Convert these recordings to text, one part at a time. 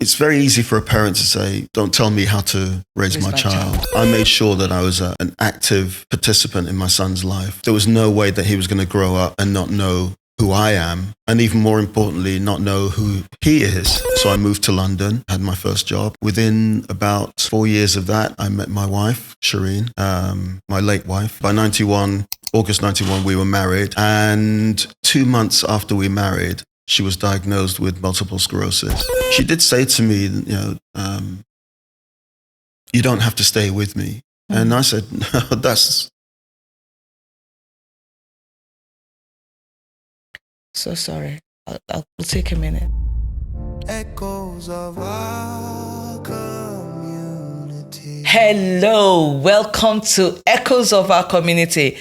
it's very easy for a parent to say, don't tell me how to raise my child. I made sure that I was an active participant in my son's life. There was no way that he was going to grow up and not know who I am, and even more importantly, not know who he is. So I moved to London, had my first job. Within about 4 years of that, I met my wife, Shireen, my late wife. By August 91, we were married. And 2 months after we married, she was diagnosed with multiple sclerosis. She did say to me, you don't have to stay with me. And I said, no, that's... So sorry. I'll take a minute. Echoes of our community. Hello, welcome to Echoes of Our Community.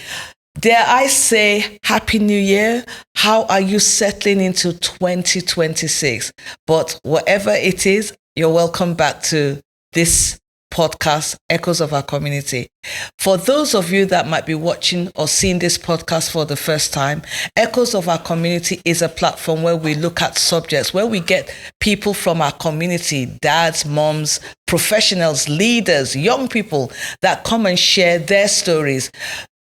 Dare I say Happy New Year? How are you settling into 2026? But whatever it is, you're welcome back to this podcast, Echoes of Our Community. For those of you that might be watching or seeing this podcast for the first time, Echoes of Our Community is a platform where we look at subjects, where we get people from our community, dads, moms, professionals, leaders, young people that come and share their stories.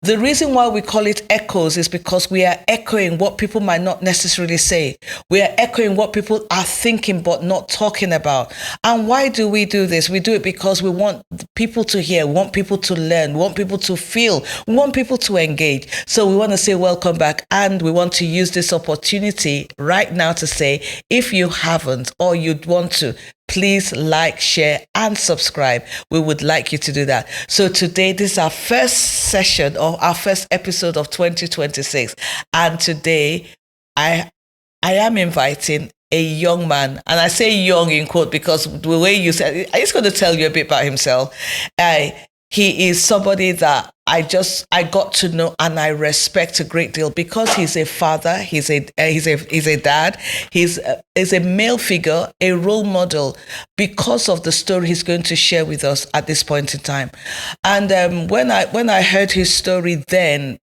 The reason why we call it echoes is because we are echoing what people might not necessarily say. We are echoing what people are thinking but not talking about. And why do we do this? We do it because we want people to hear, we want people to learn, we want people to feel, we want people to engage. So we want to say welcome back, and we want to use this opportunity right now to say, if you haven't or you'd want to, please like, share, and subscribe. We would like you to do that. So today, this is our first session or our first episode of 2026. And today, I am inviting a young man. And I say young in quote because the way you said it, I'm just going to tell you a bit about himself. He is somebody that I got to know and I respect a great deal because he's a father, he's a dad, he's a male figure, a role model because of the story he's going to share with us at this point in time. And when I heard his story then,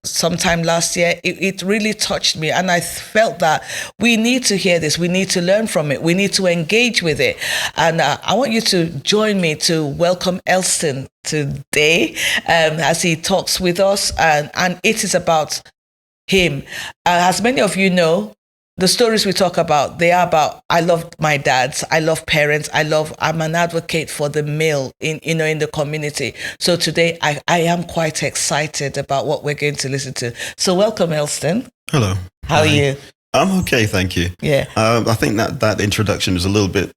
sometime last year, it really touched me, and I felt that we need to hear this, we need to learn from it, we need to engage with it. And I want you to join me to welcome Elston today as he talks with us, and it is about him. As many of you know, the stories we talk about, they are about, I love my dads, I love parents, I'm an advocate for the male in the community. So today I am quite excited about what we're going to listen to. So welcome, Elston. Hello. How are you? I'm okay, thank you. Yeah. I think that introduction was a little bit,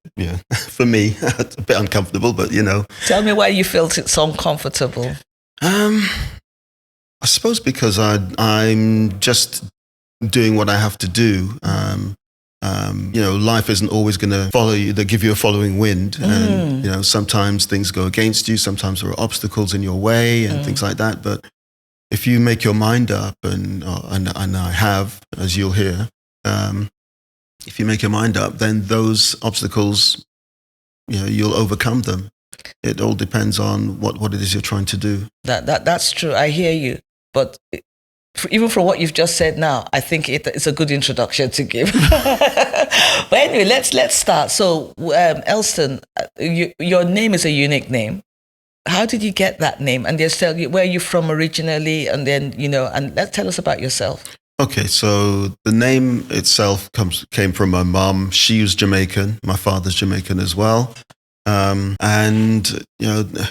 for me, a bit uncomfortable, but Tell me why you felt it so uncomfortable. I suppose because I'm just doing what I have to do. Life isn't always going to follow you. They give you a following wind, and sometimes things go against you. Sometimes there are obstacles in your way and things like that. But if you make your mind up, and I have, as you'll hear, if you make your mind up, then those obstacles, you'll overcome them. It all depends on what it is you're trying to do. That's true. I hear you, but even from what you've just said now, I think it's a good introduction to give. But anyway, let's start. So, Elston, your name is a unique name. How did you get that name? And just tell you where you're from originally, and then and let's tell us about yourself. Okay, so the name itself came from my mom. She was Jamaican. My father's Jamaican as well. And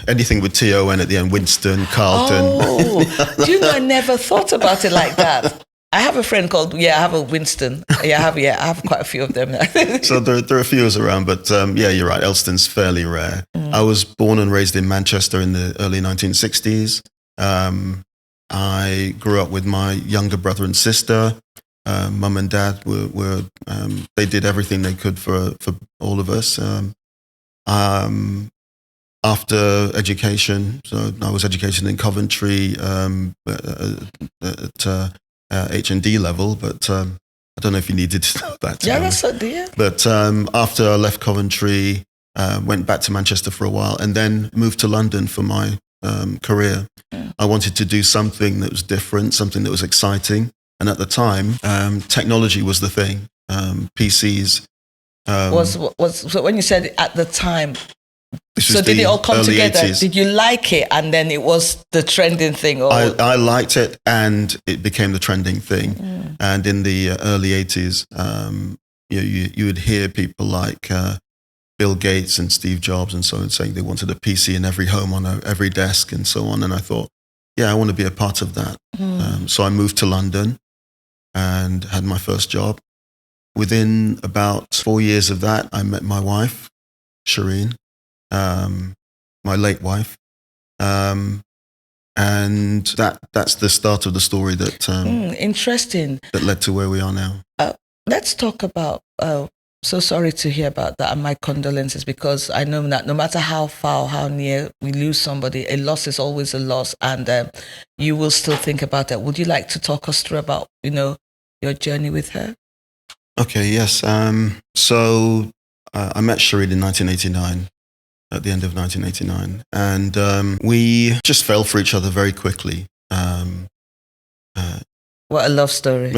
anything with T-O-N at the end, Winston, Carlton. Oh, do you know, I never thought about it like that. I have a friend called, I have a Winston. I have quite a few of them. So there are a few around, but you're right. Elston's fairly rare. I was born and raised in Manchester in the early 1960s. I grew up with my younger brother and sister. Mum and dad were they did everything they could for all of us. After education, so I was educated in Coventry at H&D level, but I don't know if you needed to know that. Yeah, that's what, yeah. But after I left Coventry, went back to Manchester for a while, and then moved to London for my career. I wanted to do something that was different, something that was exciting. And at the time, technology was the thing. PCs So when you said at the time, so did it all come together? 80s. Did you like it, and then it was the trending thing? Or? I liked it, and it became the trending thing. And in the early 80s, you would hear people like Bill Gates and Steve Jobs and so on saying they wanted a PC in every home on every desk and so on. And I thought, yeah, I want to be a part of that. So I moved to London and had my first job. Within about 4 years of that, I met my wife, Shireen, my late wife. And that's the start of the story that interesting, that led to where we are now. Let's talk about, so sorry to hear about that, and my condolences, because I know that no matter how far or how near we lose somebody, a loss is always a loss, and you will still think about that. Would you like to talk us through about, your journey with her? Okay, yes. So I met Shireen in 1989, at the end of 1989, and we just fell for each other very quickly. What a love story.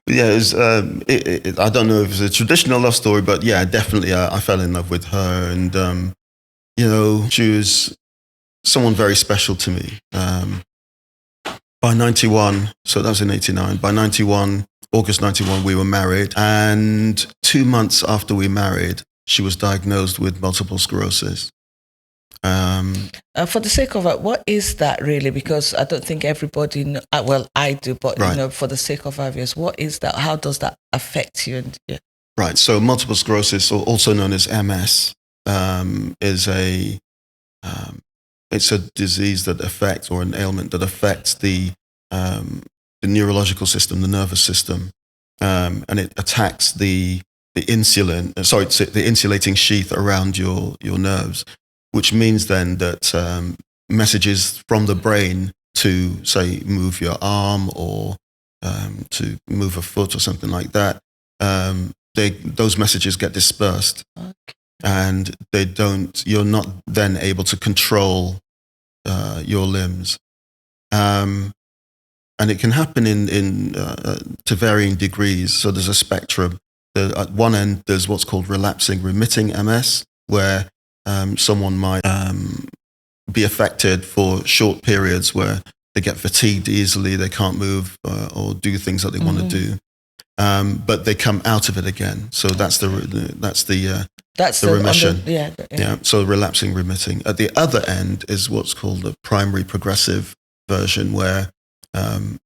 Yeah, it was, I don't know if it's a traditional love story, but yeah, definitely I fell in love with her, and she was someone very special to me. By 91, so that was in 89, by 91, August 91, we were married, and 2 months after we married, she was diagnosed with multiple sclerosis. For the sake of it, what is that really? Because I don't think everybody know, well, I do, but right. For the sake of our viewers, what is that? How does that affect you? Right. So multiple sclerosis, or also known as MS, is it's a disease that affects, or an ailment that affects the neurological system, the nervous system, and it attacks the insulating sheath around your nerves, which means then that messages from the brain to, say, move your arm or to move a foot or something like that, those messages get dispersed. Okay. And you're not then able to control your limbs. And it can happen to varying degrees. So there's a spectrum. At one end, there's what's called relapsing remitting MS, where someone might be affected for short periods where they get fatigued easily, they can't move or do things that they want to do, but they come out of it again. So that's the remission. Yeah. So relapsing remitting. At the other end is what's called the primary progressive version, where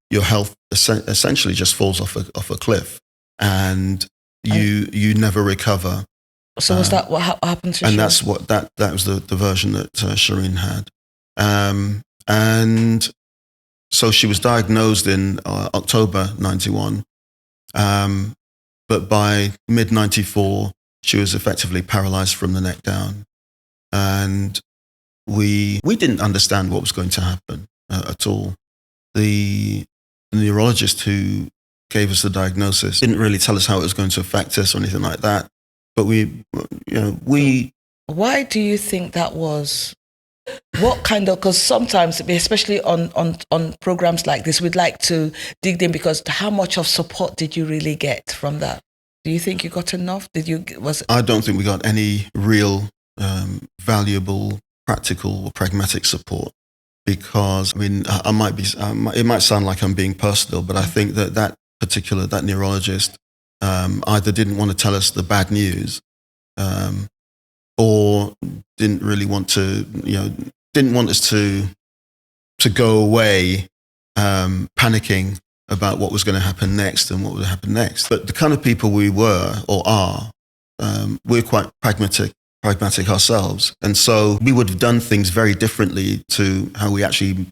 your health essentially just falls off a cliff, and you never recover. So was that what happened to Shireen? And that's what that was the version that Shireen had. And so she was diagnosed in October 91, but by mid 94 she was effectively paralyzed from the neck down, and we didn't understand what was going to happen at all. The neurologist who gave us the diagnosis didn't really tell us how it was going to affect us or anything like that. But we. Why do you think that was? What kind of? Because sometimes, especially on programs like this, we'd like to dig in, because how much of support did you really get from that? Do you think you got enough? I don't think we got any real valuable, practical, or pragmatic support, because it might sound like I'm being personal, but I think that neurologist either didn't want to tell us the bad news, or didn't really want to, didn't want us to go away panicking about what was going to happen next and what would happen next. But the kind of people we were or are, we're quite pragmatic ourselves, and so we would have done things very differently to how we actually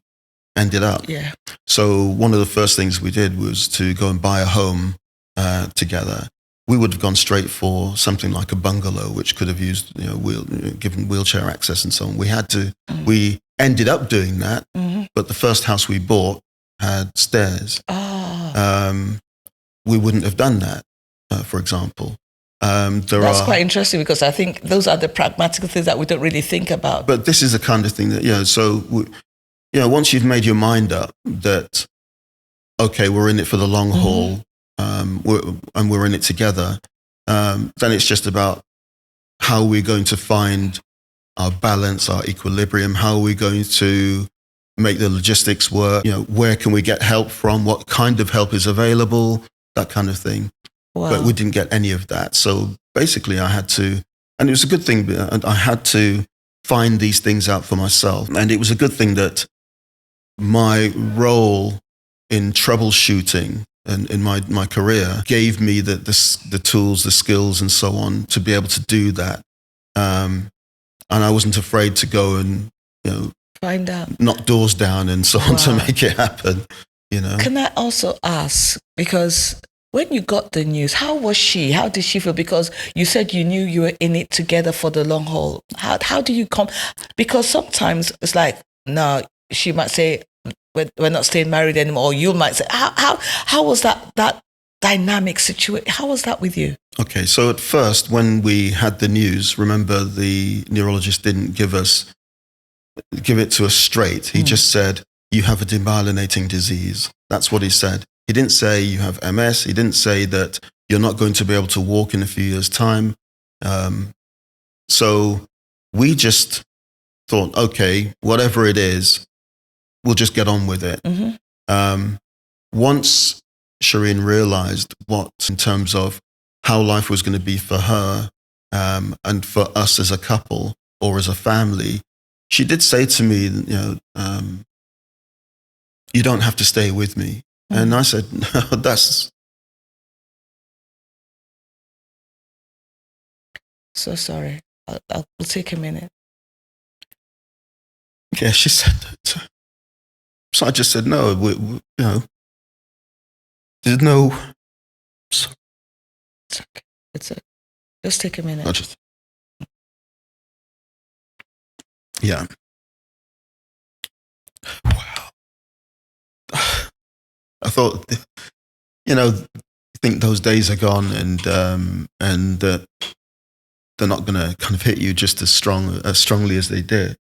ended up. Yeah. So one of the first things we did was to go and buy a home together. We would have gone straight for something like a bungalow, which could have used, given wheelchair access and so on. We ended up doing that, but the first house we bought had stairs. We wouldn't have done that, for example. That's quite interesting, because I think those are the pragmatic things that we don't really think about. But this is the kind of thing that, once you've made your mind up that, okay, we're in it for the long haul, we're in it together, then it's just about how we're going to find our balance, our equilibrium, how are we going to make the logistics work, where can we get help from, what kind of help is available, that kind of thing. Wow. But we didn't get any of that. So basically I had to, and it was a good thing, I had to find these things out for myself. And it was a good thing that my role in troubleshooting and in my career gave me the tools, the skills and so on to be able to do that. And I wasn't afraid to go and, find out, knock doors down and so on to make it happen, Can I also ask, because when you got the news, how was she? How did she feel? Because you said you knew you were in it together for the long haul. How do you come? Because sometimes it's like, no, she might say, we're not staying married anymore. Or you might say, how was that dynamic situation? How was that with you? Okay, so at first, when we had the news, remember the neurologist didn't give it to us straight. He just said, you have a demyelinating disease. That's what he said. He didn't say you have MS. He didn't say that you're not going to be able to walk in a few years' time. So we just thought, okay, whatever it is, we'll just get on with it. Mm-hmm. Once Shireen realized what, in terms of how life was going to be for her and for us as a couple or as a family, she did say to me, you don't have to stay with me. Mm-hmm. And I said, no, that's... So sorry. I'll take a minute. Yeah, she said that. So I just said, no, there's no... It's okay. Just take a minute. Yeah. Wow. I thought, I think those days are gone, and they're not going to kind of hit you just as strongly as they did,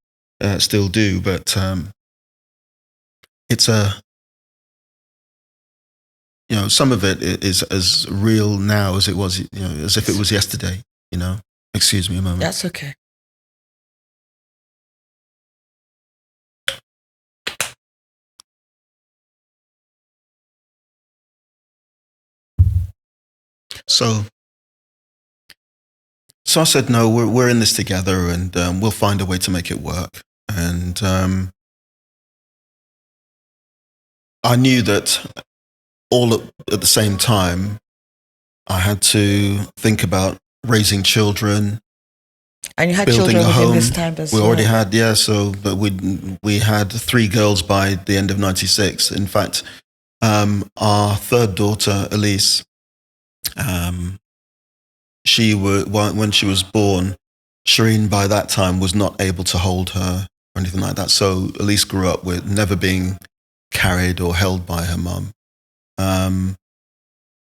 still do. But it's some of it is as real now as it was, as if it was yesterday. Excuse me a moment. That's okay. So I said, no, we're in this together, and we'll find a way to make it work. And I knew that all at the same time, I had to think about raising children. And you had children within this time as well. We already had, yeah. So, but we had 3 girls by the end of '96. In fact, our third daughter, Elise, when she was born, Shireen by that time was not able to hold her or anything like that. So Elise grew up with never being carried or held by her mum.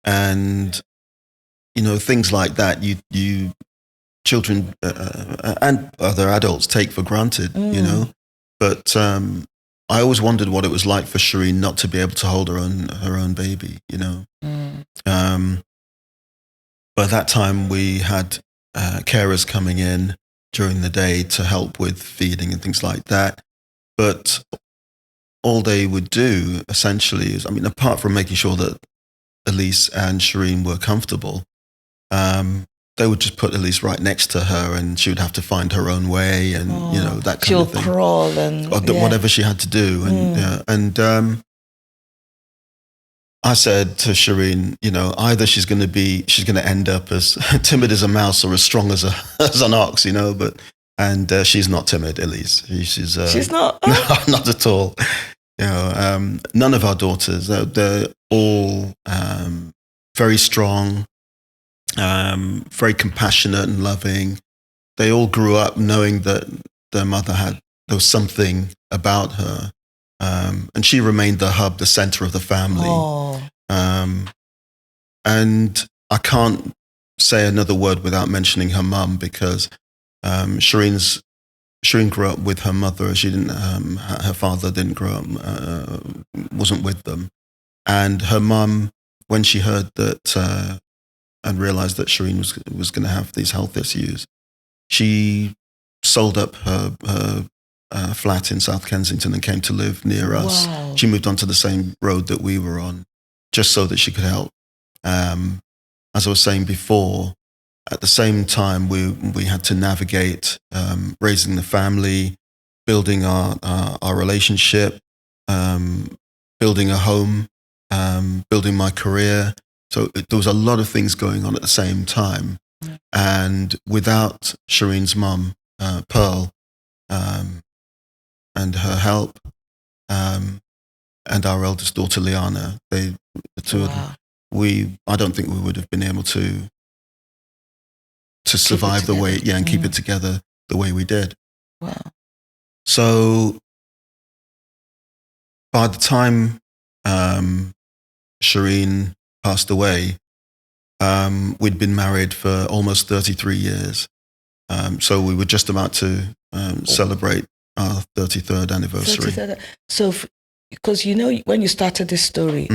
And, things like that, you children and other adults take for granted, But I always wondered what it was like for Shireen not to be able to hold her own baby, By that time, we had carers coming in during the day to help with feeding and things like that. But all they would do, essentially, is, apart from making sure that Elise and Shireen were comfortable, they would just put Elise right next to her, and she would have to find her own way, and that kind of thing. She'll crawl and whatever she had to do, and I said to Shireen, either she's going to end up as timid as a mouse or as strong as an ox, and she's not timid, Elise. She's not. No, not at all. None of our daughters. They're all very strong, very compassionate and loving. They all grew up knowing that their mother there was something about her. And she remained the hub, the center of the family. Oh. And I can't say another word without mentioning her mum, because Shireen grew up with her mother. She didn't. Her father didn't grow up. Wasn't with them. And her mum when she heard that and realized that Shireen was going to have these health issues, she sold up her flat in South Kensington and came to live near us. Wow. She moved onto the same road that we were on, just so that she could help. As I was saying before, at the same time, we had to navigate raising the family, building our relationship, building a home, building my career. So there was a lot of things going on at the same time. And without Shireen's mum, Pearl, and her help, and our eldest daughter, Liana, the two of them, I don't think we would have been able to survive the way, and keep it together the way we did. Wow. So by the time Shireen passed away, we'd been married for almost 33 years. So we were just about to celebrate our 33rd anniversary. 33rd. So, because when you started this story,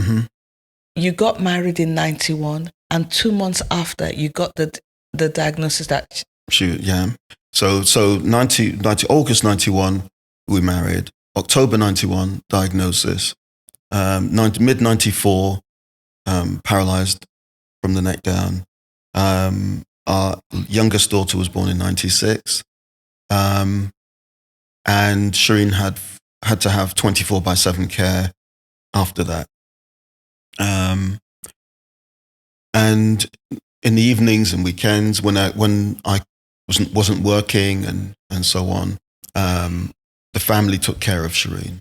you got married in 91, and 2 months after you got the diagnosis that... So 90, August 91, we married. October 91, diagnosis. Mid 94, paralyzed from the neck down. Our youngest daughter was born in 96. And Shireen had to have 24/7 care after that. And in the evenings and weekends, when I wasn't working and so on, the family took care of Shireen.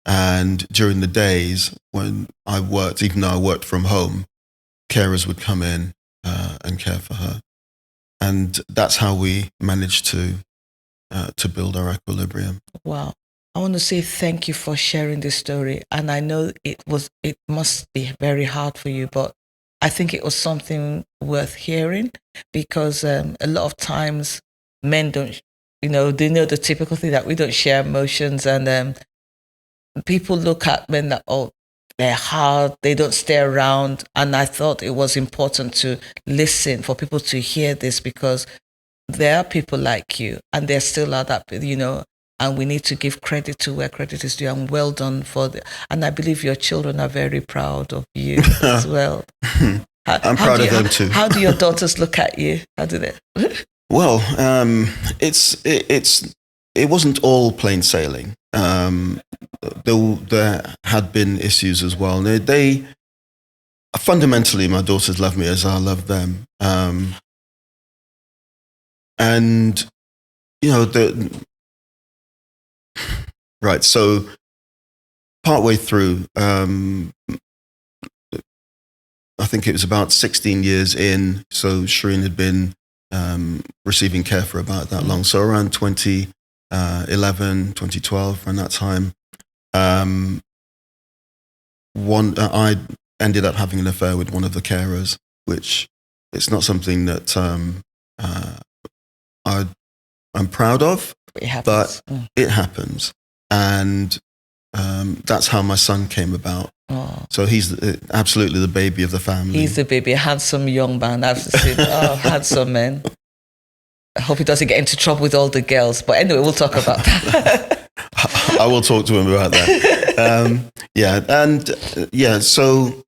And during the days when I worked, even though I worked from home, carers would come in and care for her. And that's how we managed to build our equilibrium. Wow. I want to say thank you for sharing this story. And I know it must be very hard for you, but I think it was something worth hearing, because a lot of times men don't, they know the typical thing that we don't share emotions, and people look at men that, they're hard, they don't stay around. And I thought it was important to listen, for people to hear this, because there are people like you, and there still are that, and we need to give credit to where credit is due, and well done and I believe your children are very proud of you as well. I'm proud of them too. How do your daughters look at you? How do they? Well, it wasn't all plain sailing. There had been issues as well. They fundamentally, my daughters love me as I love them. And right. So partway through, I think it was about 16 years in. So Shireen had been receiving care for about that long. So around 2011, 2012, around that time, I ended up having an affair with one of the carers, which it's not something that I'm proud of, but it happens. And that's how my son came about. Oh. So he's absolutely the baby of the family. He's the baby, a handsome young man. I have to say, handsome man. I hope he doesn't get into trouble with all the girls. But anyway, we'll talk about that. I will talk to him about that. So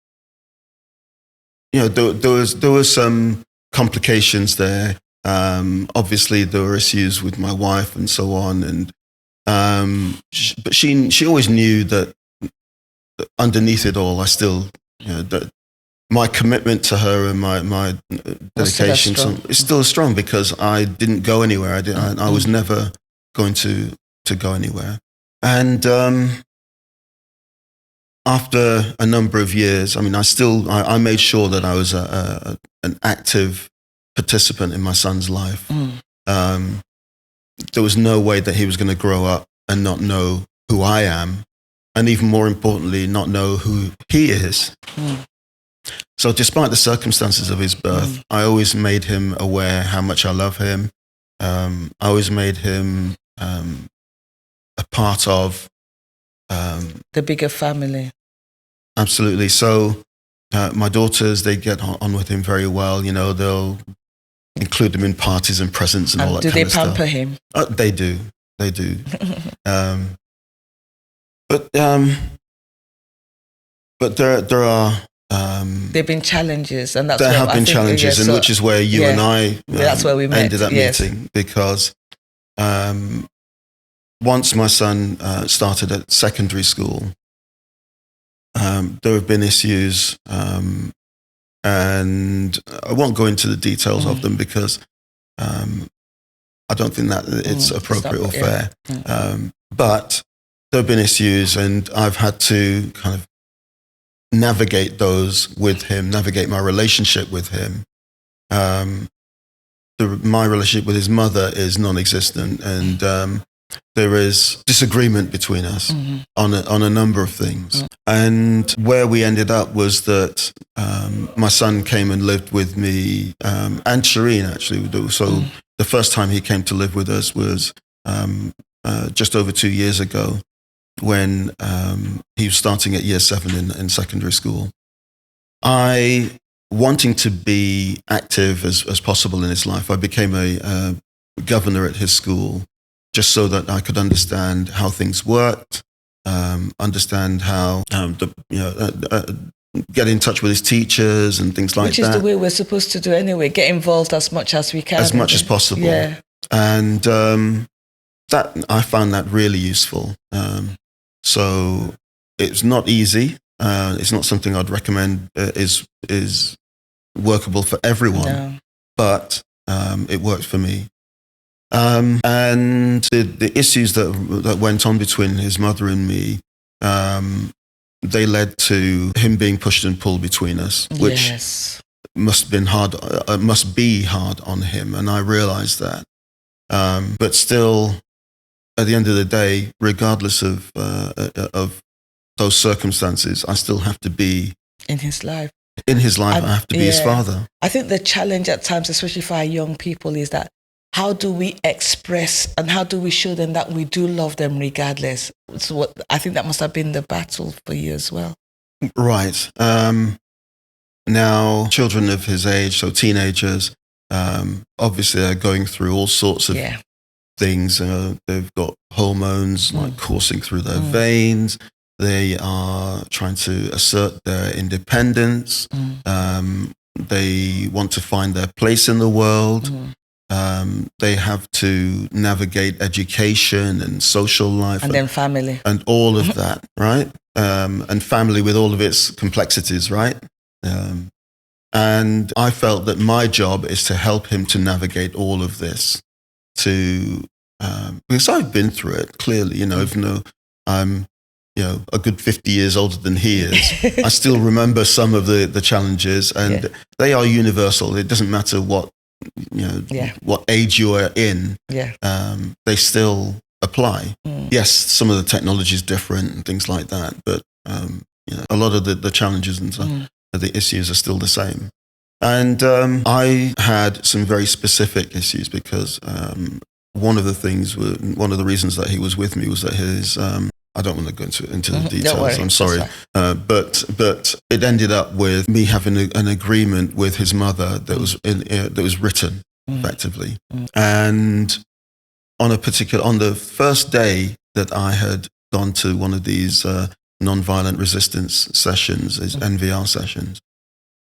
there was some complications there. Obviously, there were issues with my wife and so on, and but she always knew that underneath it all, I still, that my commitment to her and my dedication is still strong, because I didn't go anywhere. I was never going to go anywhere. And after a number of years, I made sure that I was an active participant in my son's life. There was no way that he was going to grow up and not know who I am, and even more importantly, not know who he is. So despite the circumstances of his birth, I always made him aware how much I love him. I always made him a part of the bigger family. Absolutely. So My daughters, they get on with him very well. You know, they'll include him in parties and presents and all that kind of stuff. Do they pamper him? They do. They do. But there are. There've been challenges, and there have been challenges, and which is where you and I that's where we met. Ended up meeting, because once my son started at secondary school, there have been issues, and I won't go into the details of them because I don't think that it's appropriate or fair. But there have been issues, and I've had to kind of navigate those with him, navigate my relationship with him. My relationship with his mother is non-existent, and there is disagreement between us on a number of things. And where we ended up was that my son came and lived with me, and Shireen actually. So the first time he came to live with us was just over 2 years ago, when he was starting at year 7 in secondary school. Wanting to be active as possible in his life, I became a governor at his school, just so that I could understand how things worked, understand how get in touch with his teachers and things like that. Which is the way we're supposed to do anyway. Get involved as much as we can. As much as possible. Yeah. And that I found that really useful. So it's not easy. It's not something I'd recommend is workable for everyone, but it worked for me. And the issues that went on between his mother and me, they led to him being pushed and pulled between us, which must be hard on him, and I realized that. But still, at the end of the day, regardless of those circumstances, I still have to be in his life. In his life, I have to be his father. I think the challenge at times, especially for our young people, is that how do we express and how do we show them that we do love them regardless? So I think that must have been the battle for you as well. Right. Now, children of his age, so teenagers, obviously are going through all sorts of things. They've got hormones like coursing through their veins. They are trying to assert their independence. They want to find their place in the world. They have to navigate education and social life. And then family. And all of that, right? And family with all of its complexities, right? And I felt that my job is to help him to navigate all of this, because I've been through it, clearly, even though I'm a good 50 years older than he is, I still remember some of the challenges, and they are universal. It doesn't matter what age you are in, they still apply. Yes, some of the technology is different and things like that, but a lot of the challenges and the issues are still the same. And I had some very specific issues because one of the reasons that he was with me was that his I don't want to go into the details. I'm sorry, but it ended up with me having an agreement with his mother that was written effectively. And on the first day that I had gone to one of these nonviolent resistance sessions, these NVR sessions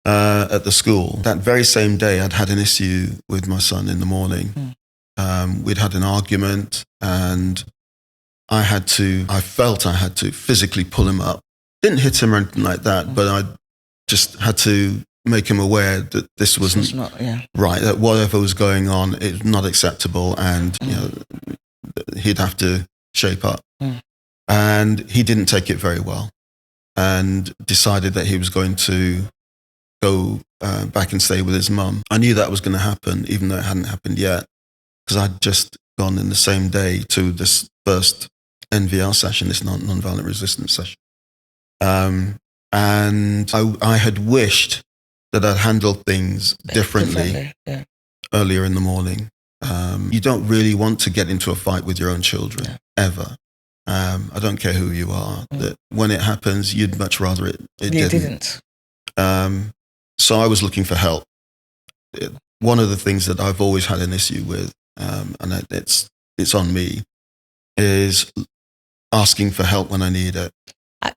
at the school, that very same day I'd had an issue with my son in the morning. We'd had an argument, and I felt I had to physically pull him up. Didn't hit him or anything like that, but I just had to make him aware that this wasn't right, that whatever was going on is not acceptable, and he'd have to shape up. And he didn't take it very well, and decided that he was going to go back and stay with his mum. I knew that was going to happen, even though it hadn't happened yet, because I'd just gone in the same day to this first NVR session, this nonviolent resistance session. And I had wished that I'd handled things differently earlier in the morning. You don't really want to get into a fight with your own children, ever. I don't care who you are. That when it happens, you'd much rather it didn't. So I was looking for help. One of the things that I've always had an issue with, and it's on me, is asking for help when I need it.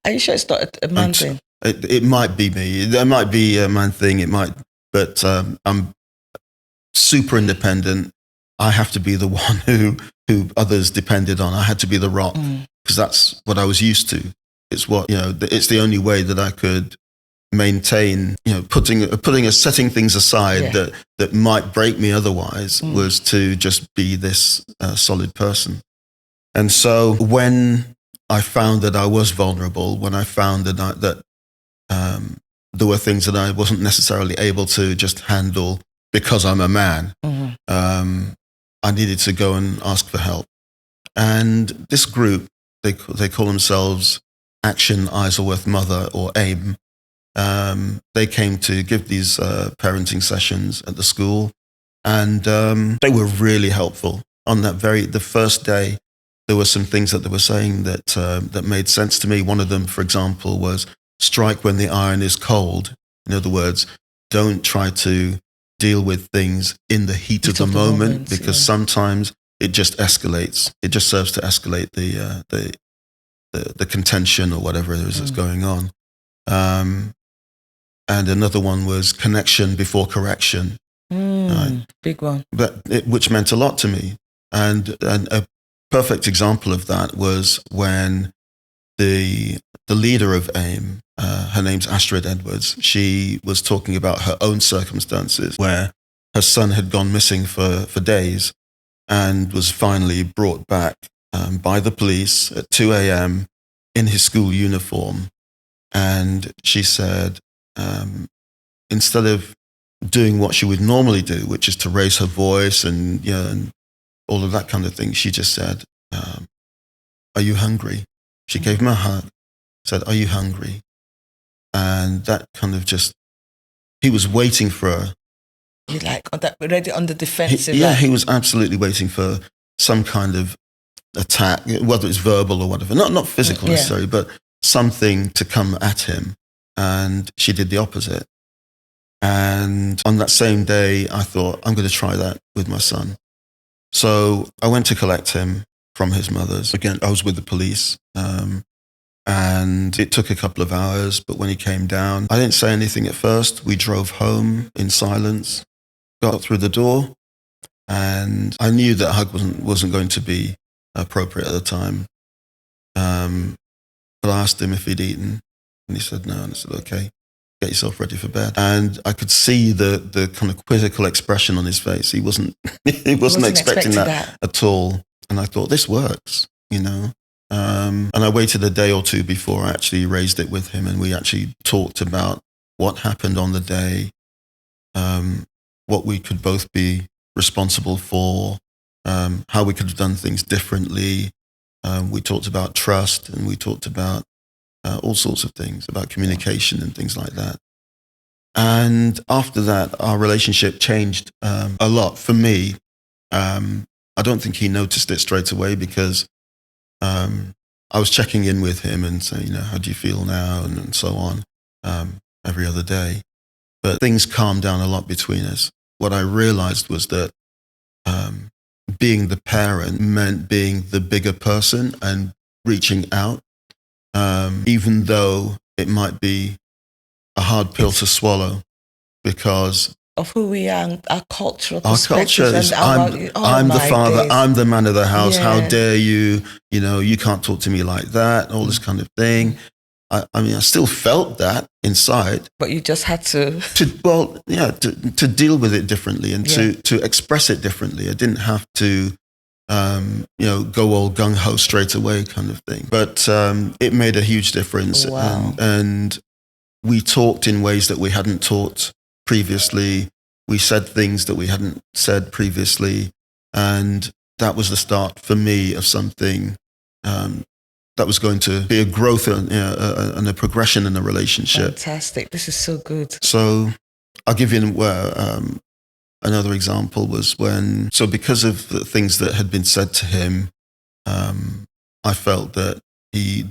Are you sure it's not a man thing? It might be me. It might be a man thing. It might, but I'm super independent. I have to be the one who others depended on. I had to be the rock because that's what I was used to. It's what, it's the only way that I could maintain, setting things aside that might break me otherwise was to just be this solid person. And so when I found that I was vulnerable, when I found that there were things that I wasn't necessarily able to just handle because I'm a man, I needed to go and ask for help. And this group, they call themselves Action Isleworth Mother, or AIM. They came to give these parenting sessions at the school, and they were really helpful. On the first day, there were some things that they were saying that made sense to me. One of them, for example, was strike when the iron is cold. In other words, don't try to deal with things in the heat of the moment, because sometimes it just escalates. It just serves to escalate the contention or whatever it is that's going on. And another one was connection before correction. Big one. Which meant a lot to me. And a perfect example of that was when the leader of AIM, her name's Astrid Edwards, she was talking about her own circumstances where her son had gone missing for days and was finally brought back by the police at 2 a.m. in his school uniform. And she said, instead of doing what she would normally do, which is to raise her voice and all of that kind of thing, she just said, are you hungry? She gave him a hug, said, are you hungry? And that kind of he was waiting for her. You're like already on the defensive. He was absolutely waiting for some kind of attack, whether it's verbal or whatever. Not physical necessarily, but something to come at him. And she did the opposite. And on that same day, I thought, I'm going to try that with my son. So I went to collect him from his mother's. Again, I was with the police. And it took a couple of hours, but when he came down, I didn't say anything at first. We drove home in silence, got through the door, and I knew that a hug wasn't going to be appropriate at the time. But I asked him if he'd eaten, and he said no. And I said, okay, get yourself ready for bed. And I could see the kind of quizzical expression on his face. He wasn't expecting that at all. And I thought, this works, And I waited a day or two before I actually raised it with him, and we actually talked about what happened on the day, what we could both be responsible for, how we could have done things differently. We talked about trust, and we talked about all sorts of things, about communication and things like that. And after that, our relationship changed a lot for me. I don't think he noticed it straight away because I was checking in with him and saying, how do you feel now? And so on, every other day. But things calmed down a lot between us. What I realized was that being the parent meant being the bigger person and reaching out, even though it might be a hard pill to swallow because of who we are and our cultural perspective. Our culture is, I'm the father, days. I'm the man of the house. Yeah. How dare you? You can't talk to me like that. All this kind of thing. I mean, I still felt that inside, but you just had to deal with it differently and to express it differently. I didn't have to, go all gung ho straight away, kind of thing. But it made a huge difference, and we talked in ways that we hadn't talked previously. We said things that we hadn't said previously, and that was the start for me of something that was going to be a growth and a progression in the relationship. Fantastic. This is so good. So I'll give you another example was because of the things that had been said to him, I felt that he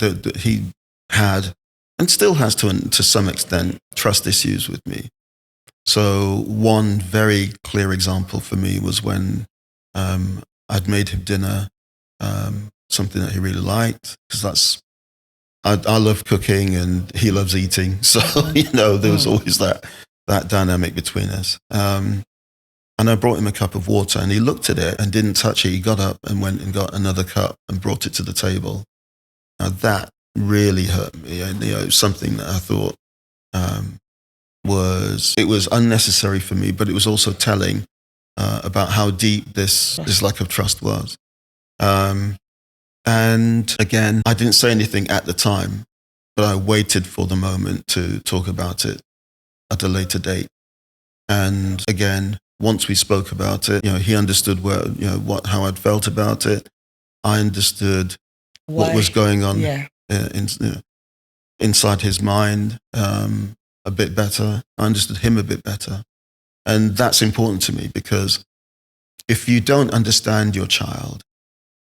had and still has to some extent, trust issues with me. So one very clear example for me was when I'd made him dinner, something that he really liked, because I love cooking and he loves eating. So, there was always that dynamic between us. And I brought him a cup of water and he looked at it and didn't touch it. He got up and went and got another cup and brought it to the table. Now that really hurt me. And, it was something that I thought was unnecessary for me, but it was also telling about how deep this lack of trust was. And again, I didn't say anything at the time, but I waited for the moment to talk about it at a later date. And again, once we spoke about it, he understood how I'd felt about it. I understood what was going on inside his mind a bit better. I understood him a bit better. And that's important to me, because if you don't understand your child,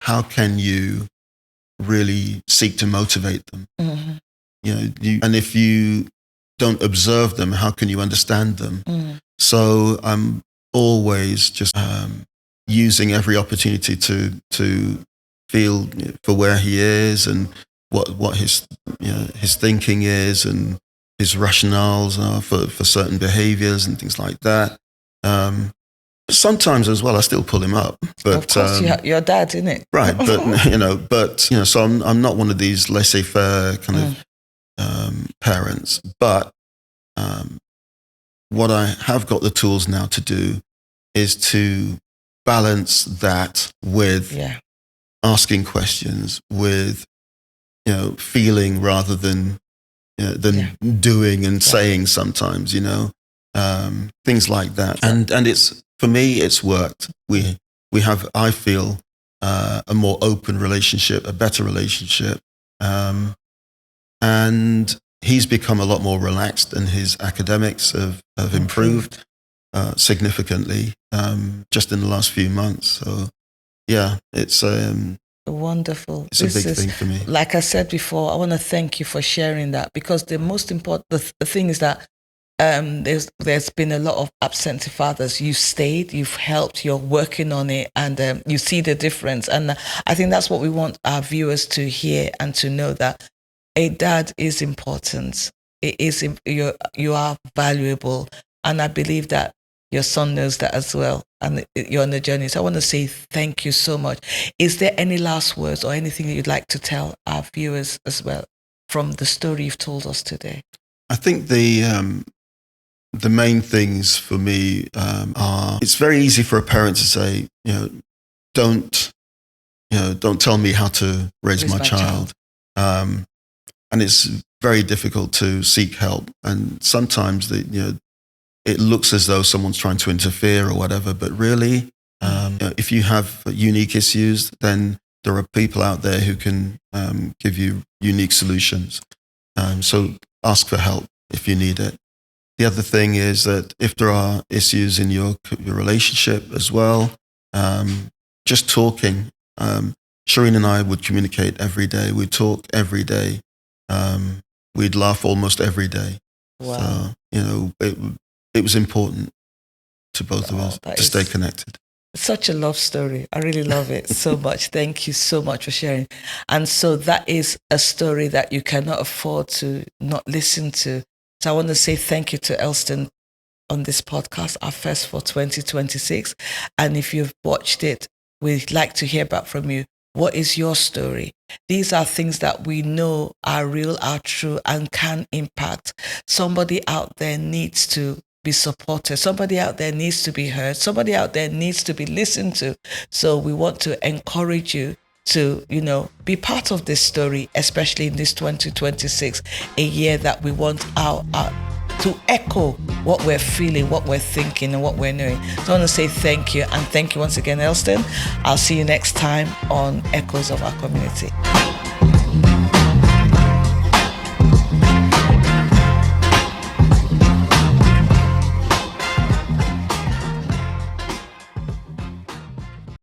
how can you really seek to motivate them? Mm-hmm. And if you don't observe them, how can you understand them? Mm. So I'm always just using every opportunity to feel for where he is and what his thinking is and his rationales are for certain behaviors and things like that. Sometimes as well, I still pull him up. But, of course, your dad, isn't it? Right, but so I'm not one of these laissez-faire kind of parents. But what I have got the tools now to do is to balance that with asking questions, with feeling rather than doing and saying sometimes, things like that. And it's, for me, it's worked. We have, I feel, a more open relationship, a better relationship. And he's become a lot more relaxed, and his academics have improved significantly just in the last few months. So, it's wonderful. It's a big thing for me. Like I said before, I want to thank you for sharing that, because the most important the thing is that there's been a lot of absentee fathers. You've stayed, you've helped, you're working on it, and you see the difference. And I think that's what we want our viewers to hear and to know, that a dad is important. It is, you are valuable, and I believe that your son knows that as well, and you're on the journey. So I want to say thank you so much. Is there any last words or anything that you'd like to tell our viewers as well from the story you've told us today? I think the main things for me are, it's very easy for a parent to say, don't tell me how to raise my child. And it's very difficult to seek help. And sometimes it looks as though someone's trying to interfere or whatever, but really, if you have unique issues, then there are people out there who can give you unique solutions. So ask for help if you need it. The other thing is that if there are issues in your relationship as well, just talking. Shireen and I would communicate every day. We'd talk every day. We'd laugh almost every day. Wow. So, it was important to both of us to stay connected. Such a love story. I really love it so much. Thank you so much for sharing. And so that is a story that you cannot afford to not listen to. So I want to say thank you to Elston on this podcast, our first for 2026. And if you've watched it, we'd like to hear back from you. What is your story? These are things that we know are real, are true, and can impact. Somebody out there needs to be supported. Somebody out there needs to be heard. Somebody out there needs to be listened to. So we want to encourage you to, be part of this story, especially in this 2026, a year that we want our to echo what we're feeling, what we're thinking, and what we're knowing. So I want to say thank you, and thank you once again, Elston. I'll see you next time on Echoes of Our Community.